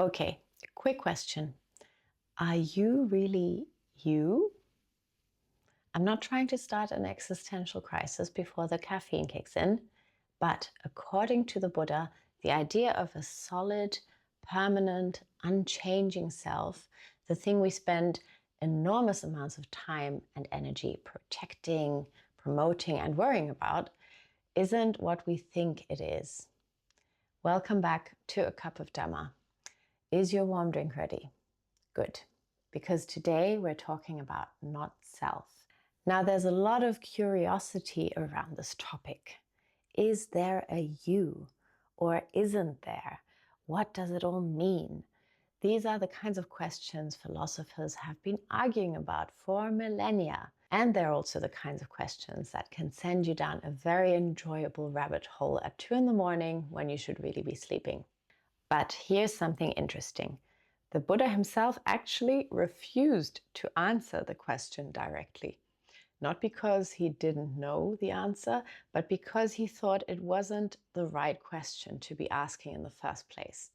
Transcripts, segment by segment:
Okay, quick question. Are you really you? I'm not trying to start an existential crisis before the caffeine kicks in, but according to the Buddha, the idea of a solid, permanent, unchanging self, the thing we spend enormous amounts of time and energy protecting, promoting, and worrying about, isn't what we think it is. Welcome back to a cup of Dhamma. Is your warm drink ready? Good, because today we're talking about not self. Now, there's a lot of curiosity around this topic. Is there a you or isn't there? What does it all mean? These are the kinds of questions philosophers have been arguing about for millennia. And they're also the kinds of questions that can send you down a very enjoyable rabbit hole at 2 a.m. when you should really be sleeping. But here's something interesting. The Buddha himself actually refused to answer the question directly. Not because he didn't know the answer, but because he thought it wasn't the right question to be asking in the first place.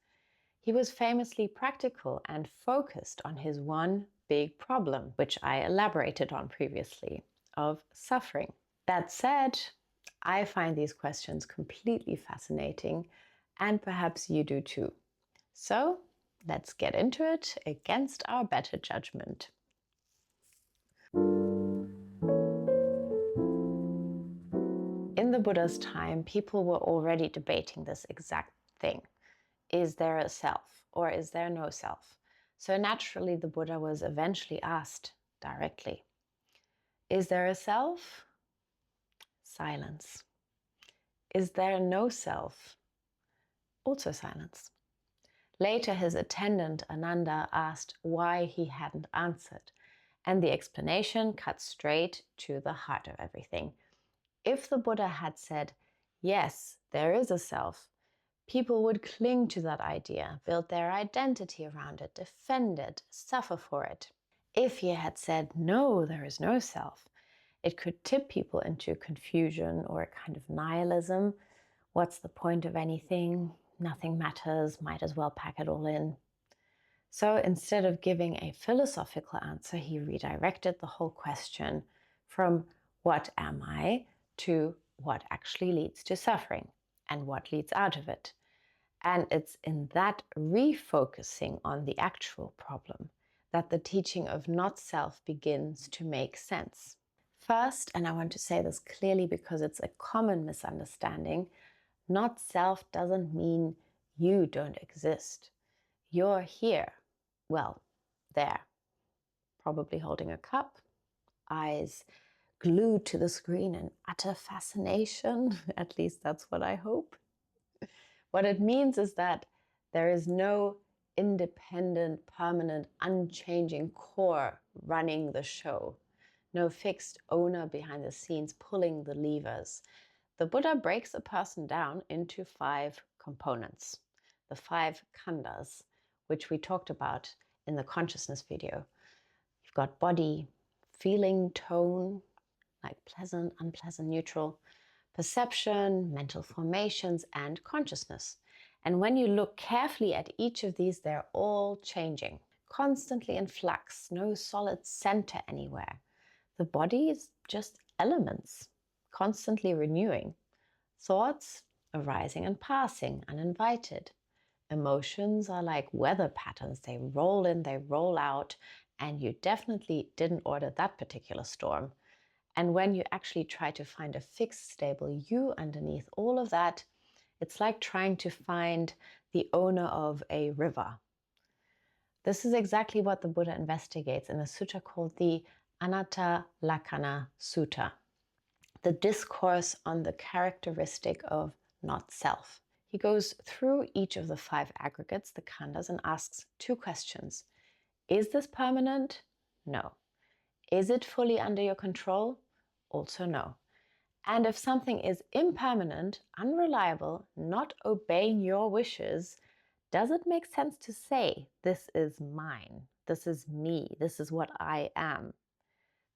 He was famously practical and focused on his one big problem, which I elaborated on previously, of suffering. That said, I find these questions completely fascinating, and perhaps you do too. So let's get into it against our better judgment. In the Buddha's time, people were already debating this exact thing. Is there a self or is there no self? So naturally, the Buddha was eventually asked directly, is there a self? Silence. Is there no self? Also silence. Later, his attendant Anattā asked why he hadn't answered, and the explanation cut straight to the heart of everything. If the Buddha had said, yes, there is a self, people would cling to that idea, build their identity around it, defend it, suffer for it. If he had said, no, there is no self, it could tip people into confusion or a kind of nihilism. What's the point of anything? Nothing matters, might as well pack it all in. So instead of giving a philosophical answer, he redirected the whole question from what am I to what actually leads to suffering and what leads out of it. And it's in that refocusing on the actual problem that the teaching of not self begins to make sense. First, and I want to say this clearly because it's a common misunderstanding, not self doesn't mean you don't exist. You're here. Well, there. Probably holding a cup, eyes glued to the screen in utter fascination. At least that's what I hope. What it means is that there is no independent, permanent, unchanging core running the show. No fixed owner behind the scenes pulling the levers. The Buddha breaks a person down into 5 components. The 5 khandhas, which we talked about in the consciousness video. You've got body, feeling, tone, like pleasant, unpleasant, neutral, perception, mental formations, and consciousness. And when you look carefully at each of these, they're all changing, constantly in flux, no solid center anywhere. The body is just elements, constantly renewing. Thoughts arising and passing, uninvited. Emotions are like weather patterns. They roll in, they roll out, and you definitely didn't order that particular storm. And when you actually try to find a fixed, stable you underneath all of that, it's like trying to find the owner of a river. This is exactly what the Buddha investigates in a sutta called the Anattalakkhaṇa Sutta, the discourse on the characteristic of not self. He goes through each of the 5 aggregates, the khandhas, and asks 2 questions. Is this permanent? No. Is it fully under your control? Also no. And if something is impermanent, unreliable, not obeying your wishes, does it make sense to say, this is mine, this is me, this is what I am?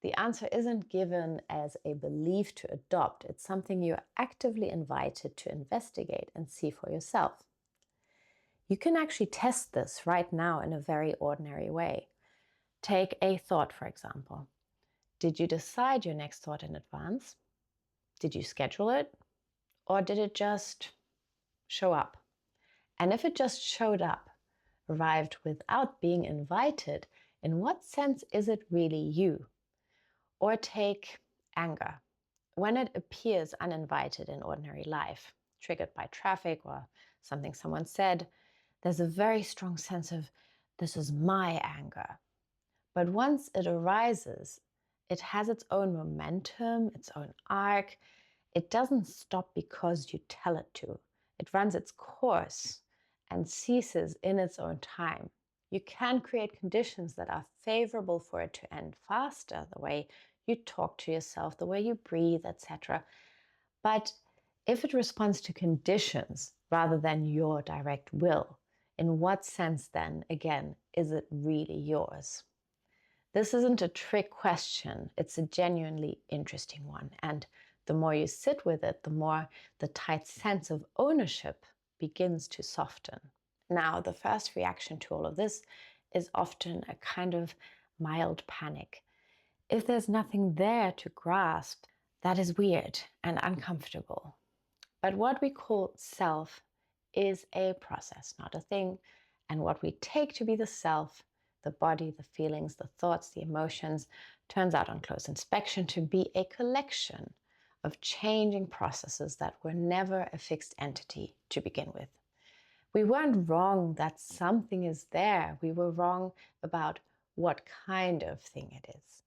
The answer isn't given as a belief to adopt. It's something you're actively invited to investigate and see for yourself. You can actually test this right now in a very ordinary way. Take a thought, for example. Did you decide your next thought in advance? Did you schedule it? Or did it just show up? And if it just showed up, arrived without being invited, in what sense is it really you? Or take anger. When it appears uninvited in ordinary life, triggered by traffic or something someone said, there's a very strong sense of, this is my anger. But once it arises, it has its own momentum, its own arc. It doesn't stop because you tell it to. It runs its course and ceases in its own time. You can create conditions that are favorable for it to end faster, the way you talk to yourself, the way you breathe, etc. But if it responds to conditions rather than your direct will, in what sense then, again, is it really yours? This isn't a trick question. It's a genuinely interesting one. And the more you sit with it, the more the tight sense of ownership begins to soften. Now, the first reaction to all of this is often a kind of mild panic. If there's nothing there to grasp, that is weird and uncomfortable. But what we call self is a process, not a thing. And what we take to be the self, the body, the feelings, the thoughts, the emotions, turns out on close inspection to be a collection of changing processes that were never a fixed entity to begin with. We weren't wrong that something is there. We were wrong about what kind of thing it is.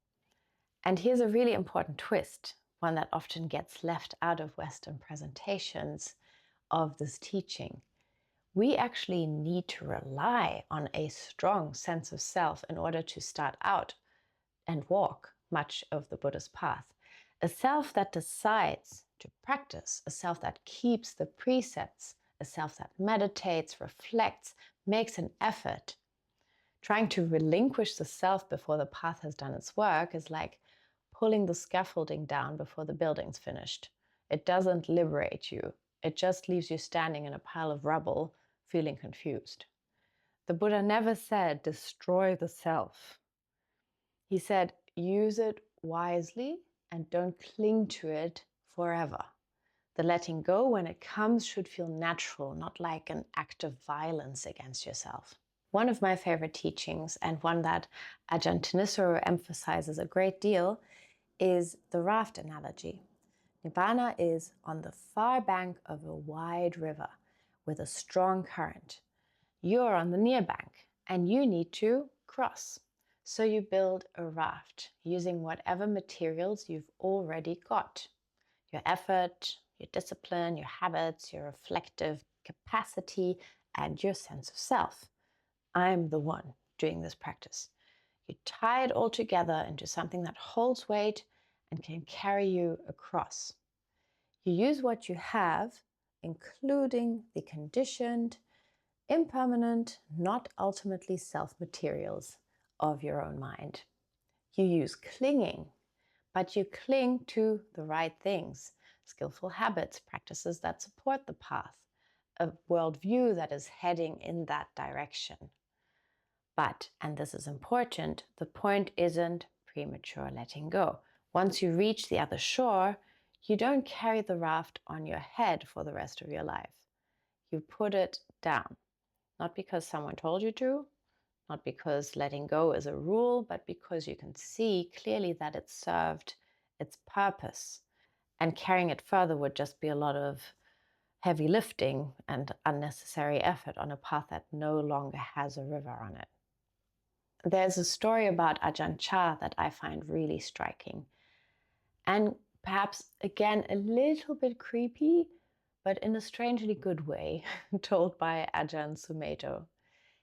And here's a really important twist, one that often gets left out of Western presentations of this teaching. We actually need to rely on a strong sense of self in order to start out and walk much of the Buddha's path. A self that decides to practice, a self that keeps the precepts, a self that meditates, reflects, makes an effort. Trying to relinquish the self before the path has done its work is like pulling the scaffolding down before the building's finished. It doesn't liberate you. It just leaves you standing in a pile of rubble, feeling confused. The Buddha never said, destroy the self. He said, use it wisely and don't cling to it forever. The letting go when it comes should feel natural, not like an act of violence against yourself. One of my favorite teachings, and one that Ajahn Chah emphasizes a great deal, is the raft analogy. Nibbana is on the far bank of a wide river with a strong current. You're on the near bank and you need to cross. So you build a raft using whatever materials you've already got. Your effort, your discipline, your habits, your reflective capacity, and your sense of self. I'm the one doing this practice. You tie it all together into something that holds weight and can carry you across. You use what you have, including the conditioned, impermanent, not ultimately self materials of your own mind. You use clinging, but you cling to the right things, skillful habits, practices that support the path, a worldview that is heading in that direction. But, and this is important, the point isn't premature letting go. Once you reach the other shore, you don't carry the raft on your head for the rest of your life. You put it down, not because someone told you to, not because letting go is a rule, but because you can see clearly that it served its purpose. And carrying it further would just be a lot of heavy lifting and unnecessary effort on a path that no longer has a river on it. There's a story about Ajahn Chah that I find really striking. And perhaps, again, a little bit creepy, but in a strangely good way, told by Ajahn Sumedho.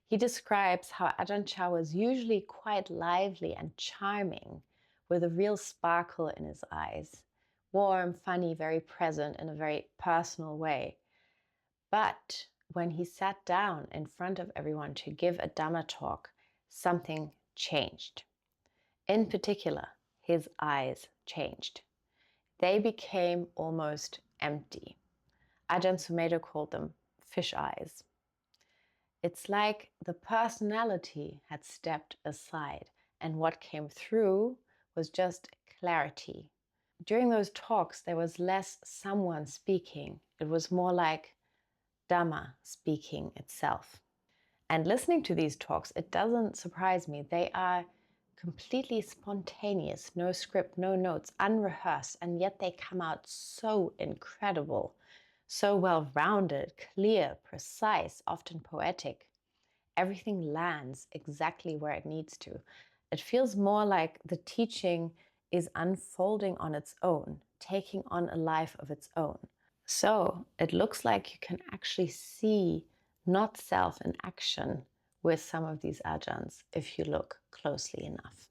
He describes how Ajahn Chah was usually quite lively and charming, with a real sparkle in his eyes. Warm, funny, very present in a very personal way. But when he sat down in front of everyone to give a Dhamma talk, something changed. In particular, his eyes changed. They became almost empty. Ajahn Sumedho called them fish eyes. It's like the personality had stepped aside, and what came through was just clarity. During those talks, there was less someone speaking. It was more like Dhamma speaking itself. And listening to these talks, it doesn't surprise me. They are completely spontaneous, no script, no notes, unrehearsed, and yet they come out so incredible, so well-rounded, clear, precise, often poetic. Everything lands exactly where it needs to. It feels more like the teaching is unfolding on its own, taking on a life of its own. So it looks like you can actually see not self in action with some of these ajahns if you look closely enough.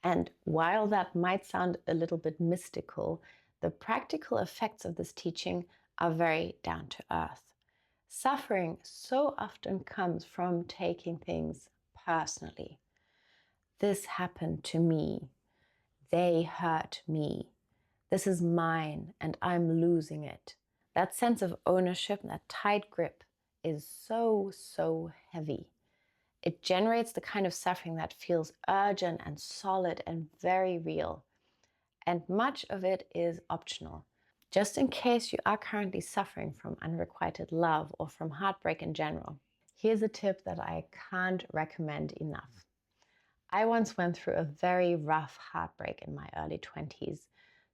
And while that might sound a little bit mystical, the practical effects of this teaching are very down to earth. Suffering so often comes from taking things personally. This happened to me. They hurt me. This is mine and I'm losing it. That sense of ownership, that tight grip is so, so heavy. It generates the kind of suffering that feels urgent and solid and very real. And much of it is optional. Just in case you are currently suffering from unrequited love or from heartbreak in general, here's a tip that I can't recommend enough. I once went through a very rough heartbreak in my early 20s,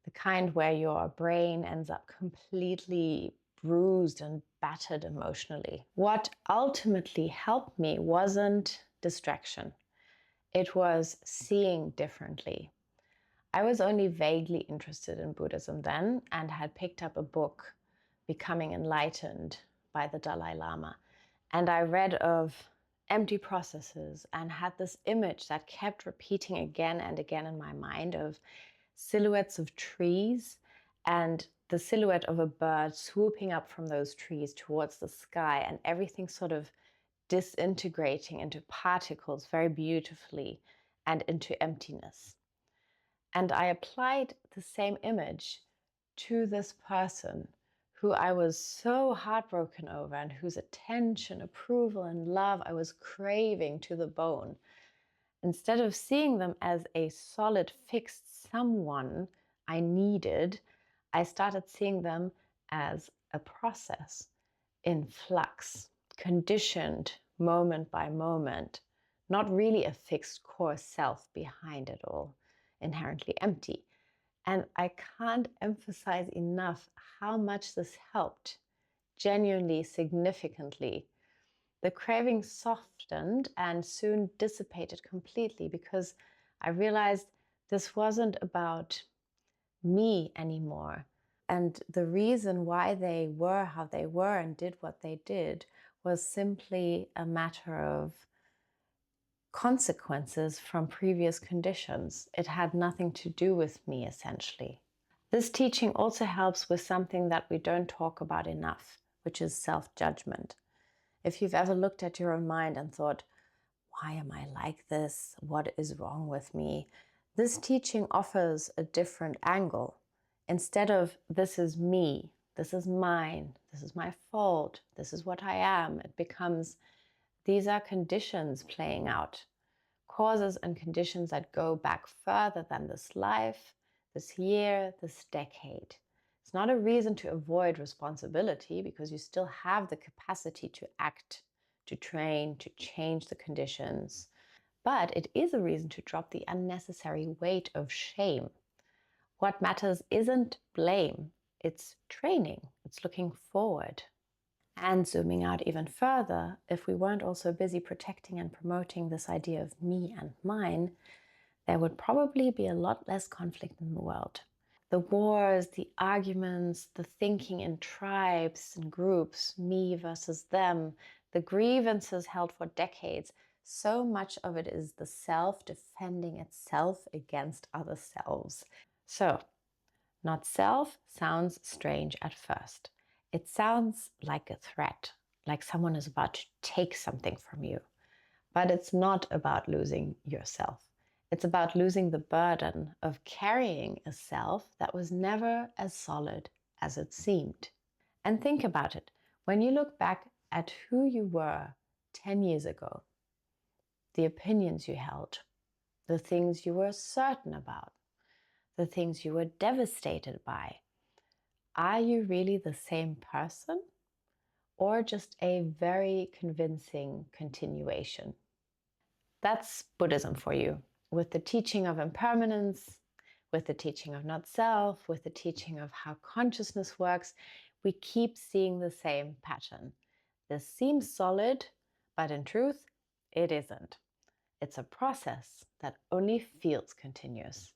the kind where your brain ends up completely bruised and battered emotionally. What ultimately helped me wasn't distraction. It was seeing differently. I was only vaguely interested in Buddhism then and had picked up a book, Becoming Enlightened by the Dalai Lama. And I read of empty processes and had this image that kept repeating again and again in my mind of silhouettes of trees and the silhouette of a bird swooping up from those trees towards the sky, and everything sort of disintegrating into particles very beautifully and into emptiness. And I applied the same image to this person who I was so heartbroken over and whose attention, approval, and love I was craving to the bone. Instead of seeing them as a solid, fixed someone I needed, I started seeing them as a process in flux, conditioned moment by moment, not really a fixed core self behind it all, inherently empty. And I can't emphasize enough how much this helped, genuinely, significantly. The craving softened and soon dissipated completely because I realized this wasn't about me anymore. And the reason why they were how they were and did what they did was simply a matter of consequences from previous conditions. It had nothing to do with me, essentially. This teaching also helps with something that we don't talk about enough, which is self-judgment. If you've ever looked at your own mind and thought, why am I like this? What is wrong with me? This teaching offers a different angle. Instead of, this is me, this is mine, this is my fault, this is what I am, it becomes, these are conditions playing out, causes and conditions that go back further than this life, this year, this decade. It's not a reason to avoid responsibility because you still have the capacity to act, to train, to change the conditions. But it is a reason to drop the unnecessary weight of shame. What matters isn't blame, it's training, it's looking forward. And zooming out even further, if we weren't also busy protecting and promoting this idea of me and mine, there would probably be a lot less conflict in the world. The wars, the arguments, the thinking in tribes and groups, me versus them, the grievances held for decades, so much of it is the self defending itself against other selves. So, not self sounds strange at first. It sounds like a threat, like someone is about to take something from you. But it's not about losing yourself. It's about losing the burden of carrying a self that was never as solid as it seemed. And think about it. When you look back at who you were 10 years ago, the opinions you held, the things you were certain about, the things you were devastated by, are you really the same person or just a very convincing continuation? That's Buddhism for you, with the teaching of impermanence, with the teaching of not self, with the teaching of how consciousness works. We keep seeing the same pattern. This seems solid, but in truth, it isn't. It's a process that only feels continuous.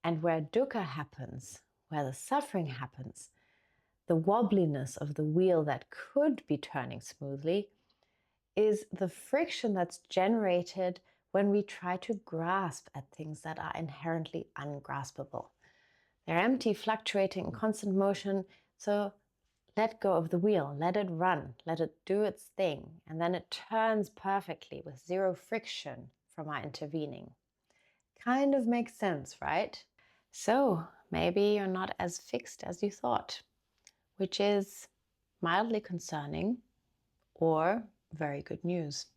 And where dukkha happens, where the suffering happens, the wobbliness of the wheel that could be turning smoothly is the friction that's generated when we try to grasp at things that are inherently ungraspable. They're empty, fluctuating, in constant motion, so let go of the wheel, let it run, let it do its thing, and then it turns perfectly with zero friction from our intervening. Kind of makes sense, right? So maybe you're not as fixed as you thought, which is mildly concerning or very good news.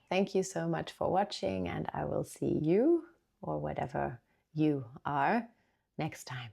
Thank you so much for watching, and I will see you, or whatever you are, next time.